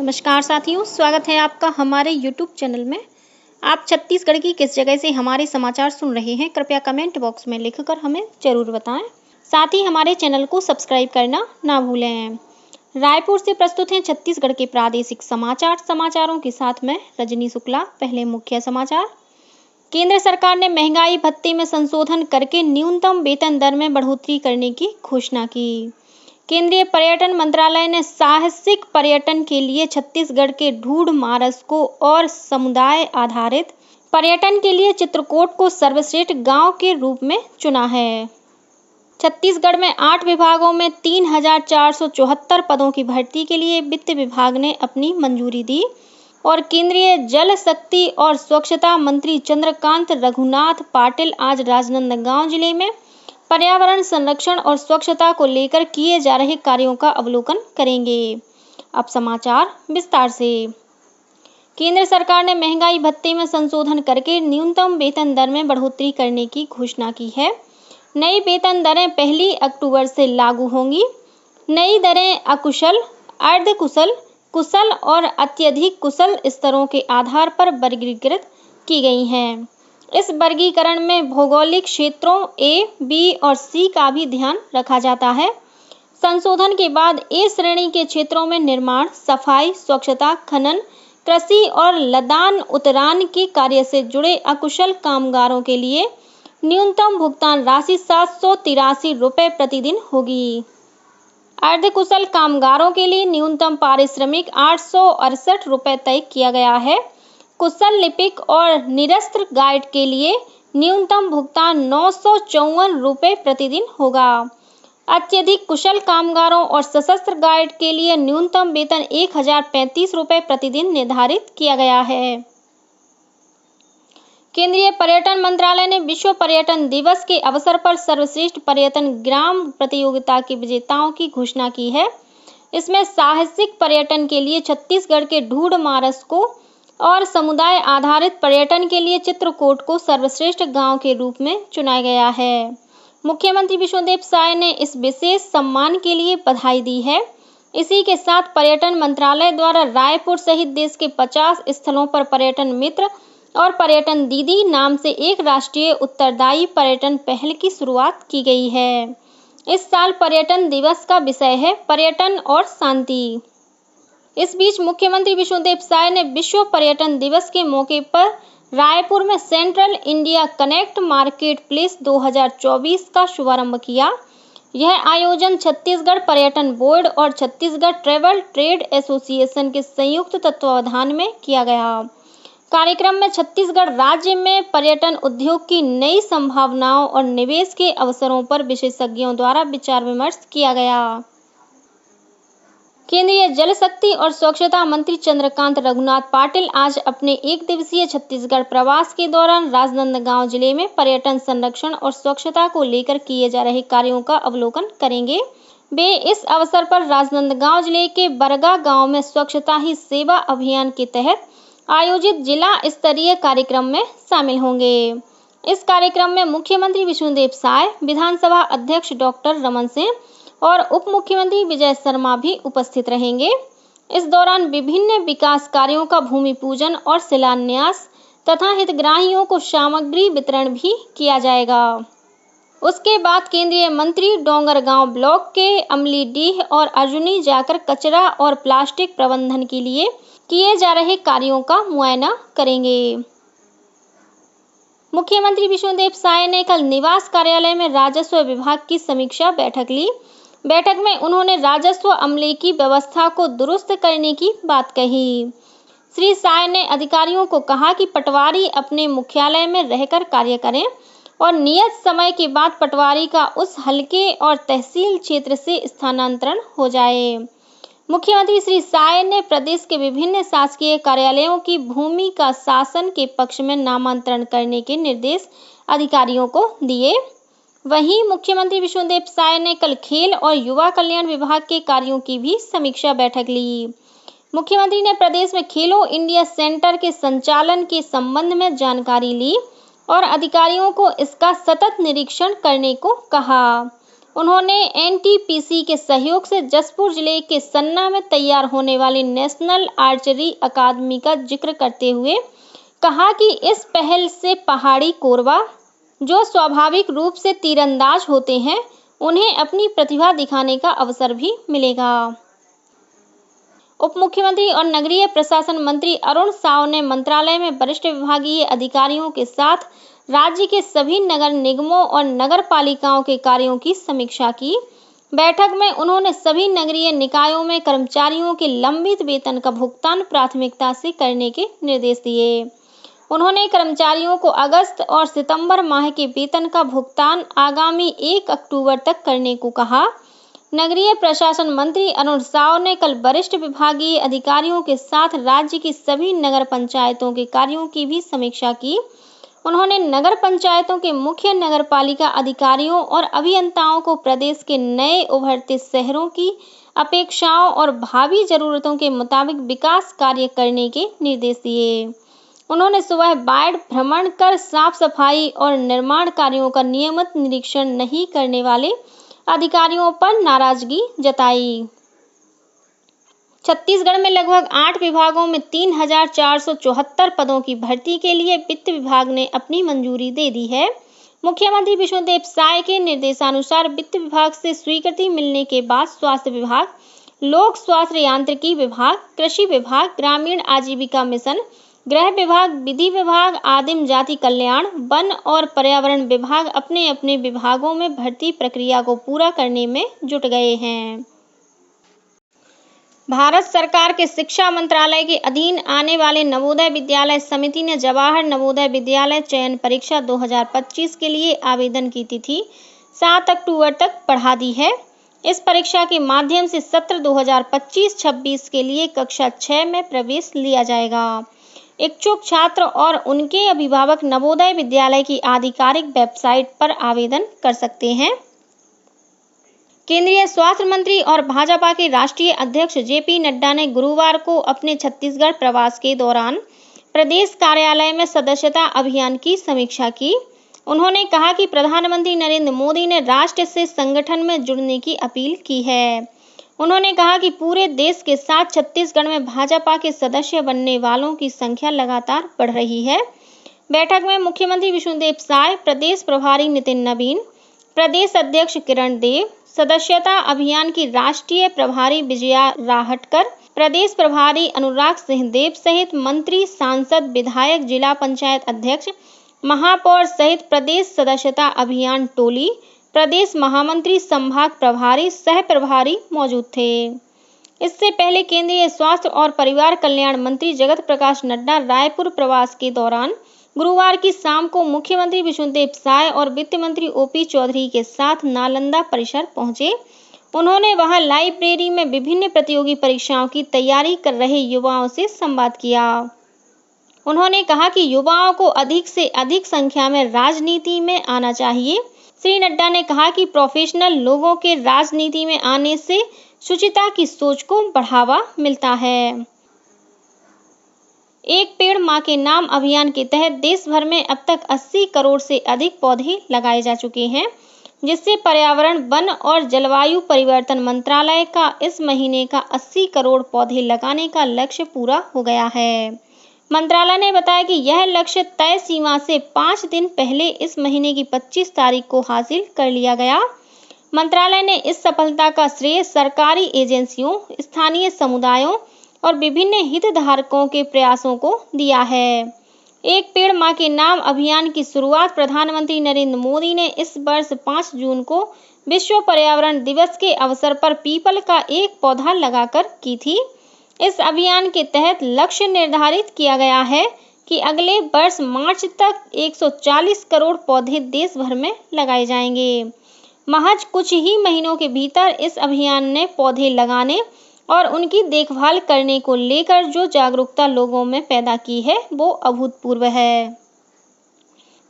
नमस्कार साथियों, स्वागत है आपका हमारे YouTube चैनल में। आप छत्तीसगढ़ की किस जगह से हमारे समाचार सुन रहे हैं, कृपया कमेंट बॉक्स में लिखकर हमें जरूर बताएं। साथ ही हमारे चैनल को सब्सक्राइब करना ना भूलें। रायपुर से प्रस्तुत हैं छत्तीसगढ़ के प्रादेशिक समाचारों के साथ मैं रजनी शुक्ला। पहले मुख्य समाचार। केंद्र सरकार ने महंगाई भत्ते में संशोधन करके न्यूनतम वेतन दर में बढ़ोतरी करने की घोषणा की। केंद्रीय पर्यटन मंत्रालय ने साहसिक पर्यटन के लिए छत्तीसगढ़ के ढूढ़ मारस को और समुदाय आधारित पर्यटन के लिए चित्रकोट को सर्वश्रेष्ठ गांव के रूप में चुना है। छत्तीसगढ़ में 8 विभागों में 3,474 पदों की भर्ती के लिए वित्त विभाग ने अपनी मंजूरी दी और केंद्रीय जल शक्ति और स्वच्छता मंत्री चंद्रकांत रघुनाथ पाटिल आज राजनांदगांव जिले में पर्यावरण संरक्षण और स्वच्छता को लेकर किए जा रहे कार्यों का अवलोकन करेंगे। अब समाचार विस्तार से। केंद्र सरकार ने महंगाई भत्ते में संशोधन करके न्यूनतम वेतन दर में बढ़ोतरी करने की घोषणा की है। नई वेतन दरें 1 अक्टूबर से लागू होंगी। नई दरें अकुशल, अर्धकुशल, कुशल और अत्यधिक कुशल स्तरों के आधार पर वर्गीकृत की गई हैं। इस वर्गीकरण में भौगोलिक क्षेत्रों ए, बी और सी का भी ध्यान रखा जाता है। संशोधन के बाद ए श्रेणी के क्षेत्रों में निर्माण, सफाई, स्वच्छता, खनन, कृषि और लदान उतरान के कार्य से जुड़े अकुशल कामगारों के लिए न्यूनतम भुगतान राशि 783 रुपये प्रतिदिन होगी। अर्धकुशल कामगारों के लिए न्यूनतम पारिश्रमिक 868 रुपये तय किया गया है। कुशल लिपिक और निरस्त्र गाइड के लिए न्यूनतम भुगतान 954 रुपये प्रतिदिन होगा। अत्यधिक कुशल कामगारों और सशस्त्र गाइड के लिए न्यूनतम वेतन 1035 रुपये प्रतिदिन निर्धारित किया गया है। केंद्रीय पर्यटन मंत्रालय ने विश्व पर्यटन दिवस के अवसर पर सर्वश्रेष्ठ पर्यटन ग्राम प्रतियोगिता के विजेताओं की घोषणा की है। इसमें साहसिक पर्यटन के लिए छत्तीसगढ़ के ढूढ़ मारस को और समुदाय आधारित पर्यटन के लिए चित्रकोट को सर्वश्रेष्ठ गांव के रूप में चुना गया है। मुख्यमंत्री विष्णुदेव साय ने इस विशेष सम्मान के लिए बधाई दी है। इसी के साथ पर्यटन मंत्रालय द्वारा रायपुर सहित देश के 50 स्थलों पर पर्यटन मित्र और पर्यटन दीदी नाम से एक राष्ट्रीय उत्तरदायी पर्यटन पहल की शुरुआत की गई है। इस साल पर्यटन दिवस का विषय है पर्यटन और शांति। इस बीच मुख्यमंत्री विष्णुदेव साय ने विश्व पर्यटन दिवस के मौके पर रायपुर में central India connect market place 2024 का शुभारंभ किया। यह आयोजन छत्तीसगढ़ पर्यटन बोर्ड और छत्तीसगढ़ ट्रैवल ट्रेड एसोसिएशन के संयुक्त तत्वावधान में किया गया। कार्यक्रम में छत्तीसगढ़ राज्य में पर्यटन उद्योग की नई संभावनाओं और निवेश के अवसरों पर विशेषज्ञों द्वारा विचार विमर्श किया गया। केंद्रीय जल शक्ति और स्वच्छता मंत्री चंद्रकांत रघुनाथ पाटिल आज अपने 1 दिवसीय छत्तीसगढ़ प्रवास के दौरान राजनांदगांव जिले में पर्यटन संरक्षण और स्वच्छता को लेकर किए जा रहे कार्यों का अवलोकन करेंगे। वे इस अवसर पर राजनांदगांव जिले के बरगा गांव में स्वच्छता ही सेवा अभियान के तहत आयोजित जिला स्तरीय कार्यक्रम में शामिल होंगे। इस कार्यक्रम में मुख्यमंत्री विष्णुदेव साय, विधानसभा अध्यक्ष डॉक्टर रमन सिंह और उप मुख्यमंत्री विजय शर्मा भी उपस्थित रहेंगे। इस दौरान विभिन्न विकास कार्यों का भूमि पूजन और शिलान्यास तथा हितग्राहियों को सामग्री वितरण भी किया जाएगा। उसके बाद केंद्रीय मंत्री डोंगरगांव ब्लॉक के अमलीडीह और अर्जुनी जाकर कचरा और प्लास्टिक प्रबंधन के लिए किए जा रहे कार्यों का मुआयना करेंगे। मुख्यमंत्री विष्णुदेव साय ने कल निवास कार्यालय में राजस्व विभाग की समीक्षा बैठक ली। बैठक में उन्होंने राजस्व अमले की व्यवस्था को दुरुस्त करने की बात कही। श्री साय ने अधिकारियों को कहा कि पटवारी अपने मुख्यालय में रहकर कार्य करें और नियत समय के बाद पटवारी का उस हलके और तहसील क्षेत्र से स्थानांतरण हो जाए। मुख्यमंत्री श्री साय ने प्रदेश के विभिन्न शासकीय कार्यालयों की भूमि का शासन के पक्ष में नामांतरण करने के निर्देश अधिकारियों को दिए। वहीं मुख्यमंत्री विष्णुदेव साय ने कल खेल और युवा कल्याण विभाग के कार्यों की भी समीक्षा बैठक ली। मुख्यमंत्री ने प्रदेश में खेलो इंडिया सेंटर के संचालन के संबंध में जानकारी ली और अधिकारियों को इसका सतत निरीक्षण करने को कहा। उन्होंने एनटीपीसी के सहयोग से जसपुर जिले के सन्ना में तैयार होने वाली नेशनल आर्चरी अकादमी का जिक्र करते हुए कहा कि इस पहल से पहाड़ी कोरवा जो स्वाभाविक रूप से तीरंदाज होते हैं उन्हें अपनी प्रतिभा दिखाने का अवसर भी मिलेगा। उप मुख्यमंत्री और नगरीय प्रशासन मंत्री अरुण साव ने मंत्रालय में वरिष्ठ विभागीय अधिकारियों के साथ राज्य के सभी नगर निगमों और नगर पालिकाओं के कार्यों की समीक्षा की। बैठक में उन्होंने सभी नगरीय निकायों में कर्मचारियों के लंबित वेतन का भुगतान प्राथमिकता से करने के निर्देश दिए। उन्होंने कर्मचारियों को अगस्त और सितंबर माह के वेतन का भुगतान आगामी 1 अक्टूबर तक करने को कहा। नगरीय प्रशासन मंत्री अरुण साव ने कल वरिष्ठ विभागीय अधिकारियों के साथ राज्य की सभी नगर पंचायतों के कार्यों की भी समीक्षा की। उन्होंने नगर पंचायतों के मुख्य नगरपालिका अधिकारियों और अभियंताओं को प्रदेश के नए उभरते शहरों की अपेक्षाओं और भावी जरूरतों के मुताबिक विकास कार्य करने के निर्देश दिए। उन्होंने सुबह वार्ड भ्रमण कर साफ सफाई और निर्माण कार्यों का नियमित निरीक्षण नहीं करने वाले अधिकारियों पर नाराजगी जताई। छत्तीसगढ़ में लगभग 8 विभागों में 3,474 पदों की भर्ती के लिए वित्त विभाग ने अपनी मंजूरी दे दी है। मुख्यमंत्री विष्णुदेव साय के निर्देशानुसार वित्त विभाग से स्वीकृति मिलने के बाद स्वास्थ्य विभाग, लोक स्वास्थ्य यांत्रिकी विभाग, कृषि विभाग, ग्रामीण आजीविका मिशन, गृह विभाग, विधि विभाग, आदिम जाति कल्याण, वन और पर्यावरण विभाग अपने अपने विभागों में भर्ती प्रक्रिया को पूरा करने में जुट गए हैं। भारत सरकार के शिक्षा मंत्रालय के अधीन आने वाले नवोदय विद्यालय समिति ने जवाहर नवोदय विद्यालय चयन परीक्षा 2025 के लिए आवेदन की तिथि 7 अक्टूबर तक बढ़ा दी है। इस परीक्षा के माध्यम से सत्र 2025-26 के लिए कक्षा 6 में प्रवेश लिया जाएगा। इच्छुक छात्र और उनके अभिभावक नवोदय विद्यालय की आधिकारिक वेबसाइट पर आवेदन कर सकते हैं। केंद्रीय स्वास्थ्य मंत्री और भाजपा के राष्ट्रीय अध्यक्ष जेपी नड्डा ने गुरुवार को अपने छत्तीसगढ़ प्रवास के दौरान प्रदेश कार्यालय में सदस्यता अभियान की समीक्षा की। उन्होंने कहा कि प्रधानमंत्री नरेंद्र मोदी ने राष्ट्र से संगठन में जुड़ने की अपील की है। उन्होंने कहा कि पूरे देश के साथ छत्तीसगढ़ में भाजपा के सदस्य बनने वालों की संख्या लगातार बढ़ रही है। बैठक में मुख्यमंत्री विष्णुदेव साय, प्रदेश प्रभारी नितिन नवीन, प्रदेश अध्यक्ष किरण देव, सदस्यता अभियान की राष्ट्रीय प्रभारी विजया राहटकर, प्रदेश प्रभारी अनुराग सिंहदेव सहित मंत्री, सांसद, विधायक, जिला पंचायत अध्यक्ष, महापौर सहित प्रदेश सदस्यता अभियान टोली, प्रदेश महामंत्री, संभाग प्रभारी, सह प्रभारी मौजूद थे। इससे पहले केंद्रीय स्वास्थ्य और परिवार कल्याण मंत्री जगत प्रकाश नड्डा रायपुर प्रवास के दौरान गुरुवार की शाम को मुख्यमंत्री विष्णुदेव साय और वित्त मंत्री ओपी चौधरी के साथ नालंदा परिसर पहुंचे। उन्होंने वहां लाइब्रेरी में विभिन्न प्रतियोगी परीक्षाओं की तैयारी कर रहे युवाओं से संवाद किया। उन्होंने कहा कि युवाओं को अधिक से अधिक संख्या में राजनीति में आना चाहिए। श्री नड्डा ने कहा कि प्रोफेशनल लोगों के राजनीति में आने से शुचिता की सोच को बढ़ावा मिलता है। एक पेड़ मां के नाम अभियान के तहत देश भर में अब तक 80 करोड़ से अधिक पौधे लगाए जा चुके हैं, जिससे पर्यावरण, वन और जलवायु परिवर्तन मंत्रालय का इस महीने का 80 करोड़ पौधे लगाने का लक्ष्य पूरा हो गया है। मंत्रालय ने बताया कि यह लक्ष्य तय सीमा से 5 दिन पहले इस महीने की 25 तारीख को हासिल कर लिया गया। मंत्रालय ने इस सफलता का श्रेय सरकारी एजेंसियों, स्थानीय समुदायों और विभिन्न हितधारकों के प्रयासों को दिया है। एक पेड़ मां के नाम अभियान की शुरुआत प्रधानमंत्री नरेंद्र मोदी ने इस वर्ष 5 जून को विश्व पर्यावरण दिवस के अवसर पर पीपल का एक पौधा लगाकर की थी। इस अभियान के तहत लक्ष्य निर्धारित किया गया है कि अगले वर्ष मार्च तक 140 करोड़ पौधे देश भर में लगाए जाएंगे। महज कुछ ही महीनों के भीतर इस अभियान ने पौधे लगाने और उनकी देखभाल करने को लेकर जो जागरूकता लोगों में पैदा की है वो अभूतपूर्व है।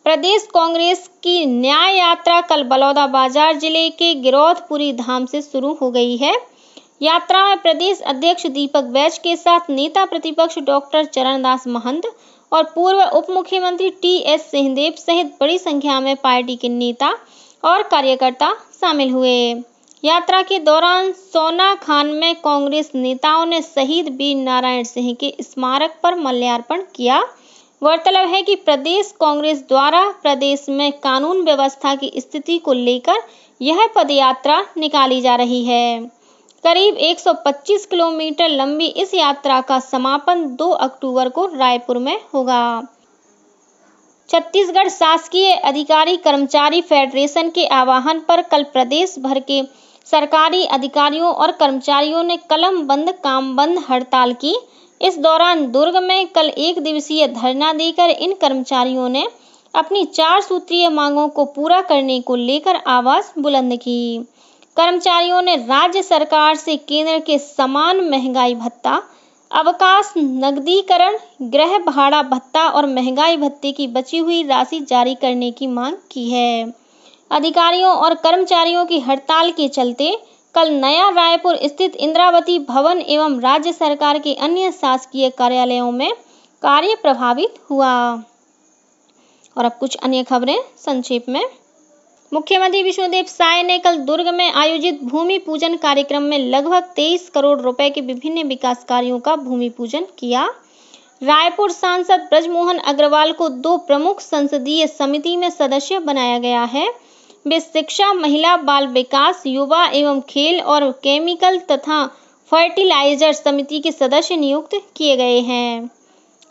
प्रदेश कांग्रेस की न्याय यात्रा कल बलौदाबाजार जिले के गिरौदपुरी धाम से शुरू हो गई है। यात्रा में प्रदेश अध्यक्ष दीपक बैज के साथ नेता प्रतिपक्ष डॉक्टर चरणदास महंत और पूर्व उप मुख्यमंत्री टी.एस. सिंहदेव सहित बड़ी संख्या में पार्टी के नेता और कार्यकर्ता शामिल हुए। यात्रा के दौरान सोना खान में कांग्रेस नेताओं ने शहीद वीर नारायण सिंह के स्मारक पर माल्यार्पण किया। गौरतलब है कि प्रदेश कांग्रेस द्वारा प्रदेश में कानून व्यवस्था की स्थिति को लेकर यह पदयात्रा निकाली जा रही है। करीब 125 किलोमीटर लंबी इस यात्रा का समापन 2 अक्टूबर को रायपुर में होगा। छत्तीसगढ़ शासकीय अधिकारी कर्मचारी फेडरेशन के आह्वान पर कल प्रदेश भर के सरकारी अधिकारियों और कर्मचारियों ने कलम बंद काम बंद हड़ताल की। इस दौरान दुर्ग में कल 1 दिवसीय धरना देकर इन कर्मचारियों ने अपनी 4 सूत्रीय मांगों को पूरा करने को लेकर आवाज बुलंद की। कर्मचारियों ने राज्य सरकार से केंद्र के समान महंगाई भत्ता, अवकाश नकदीकरण, गृह भाड़ा भत्ता और महंगाई भत्ते की बची हुई राशि जारी करने की मांग की है। अधिकारियों और कर्मचारियों की हड़ताल के चलते कल नया रायपुर स्थित इंद्रावती भवन एवं राज्य सरकार के अन्य शासकीय कार्यालयों में कार्य प्रभावित हुआ। और अब कुछ अन्य खबरें संक्षेप में। मुख्यमंत्री विष्णुदेव साय ने कल दुर्ग में आयोजित भूमि पूजन कार्यक्रम में लगभग 23 करोड़ रुपए के विभिन्न विकास कार्यों का भूमि पूजन किया। रायपुर सांसद ब्रजमोहन अग्रवाल को 2 प्रमुख संसदीय समिति में सदस्य बनाया गया है। वे शिक्षा, महिला बाल विकास, युवा एवं खेल और केमिकल तथा फर्टिलाइजर समिति के सदस्य नियुक्त किए गए हैं।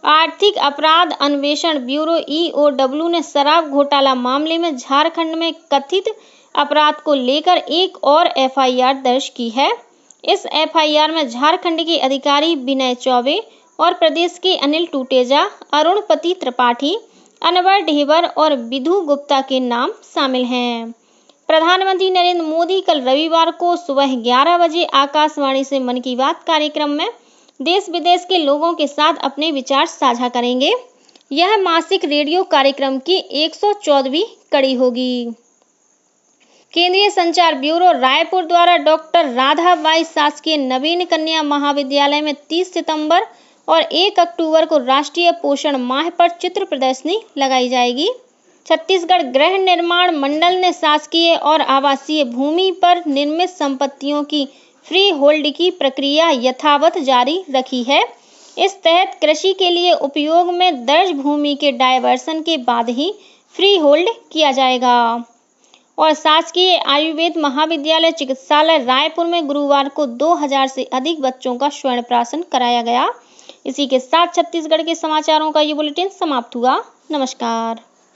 आर्थिक अपराध अन्वेषण ब्यूरो EOW ने शराब घोटाला मामले में झारखंड में कथित अपराध को लेकर एक और FIR दर्ज की है। इस FIR में झारखंड के अधिकारी विनय चौबे और प्रदेश के अनिल टूटेजा, अरुणपति त्रिपाठी, अनवर ढेबर और विधु गुप्ता के नाम शामिल हैं। प्रधानमंत्री नरेंद्र मोदी कल रविवार को सुबह 11 बजे आकाशवाणी से मन की बात कार्यक्रम में देश विदेश के लोगों के साथ अपने विचार साझा करेंगे। यह मासिक रेडियो कार्यक्रम की 114वीं कड़ी होगी। केंद्रीय संचार ब्यूरो रायपुर द्वारा डॉक्टर राधाबाई शासकीय नवीन कन्या महाविद्यालय में 30 सितंबर और 1 अक्टूबर को राष्ट्रीय पोषण माह पर चित्र प्रदर्शनी लगाई जाएगी। छत्तीसगढ़ गृह निर्माण मंडल ने शासकीय और आवासीय भूमि पर निर्मित संपत्तियों की फ्री होल्ड की प्रक्रिया यथावत जारी रखी है। इस तहत कृषि के लिए उपयोग में दर्ज भूमि के डायवर्सन के बाद ही फ्री होल्ड किया जाएगा। और शासकीय आयुर्वेद महाविद्यालय चिकित्सालय रायपुर में गुरुवार को 2000 से अधिक बच्चों का स्वर्ण प्राशन कराया गया। इसी के साथ छत्तीसगढ़ के समाचारों का ये बुलेटिन समाप्त हुआ। नमस्कार।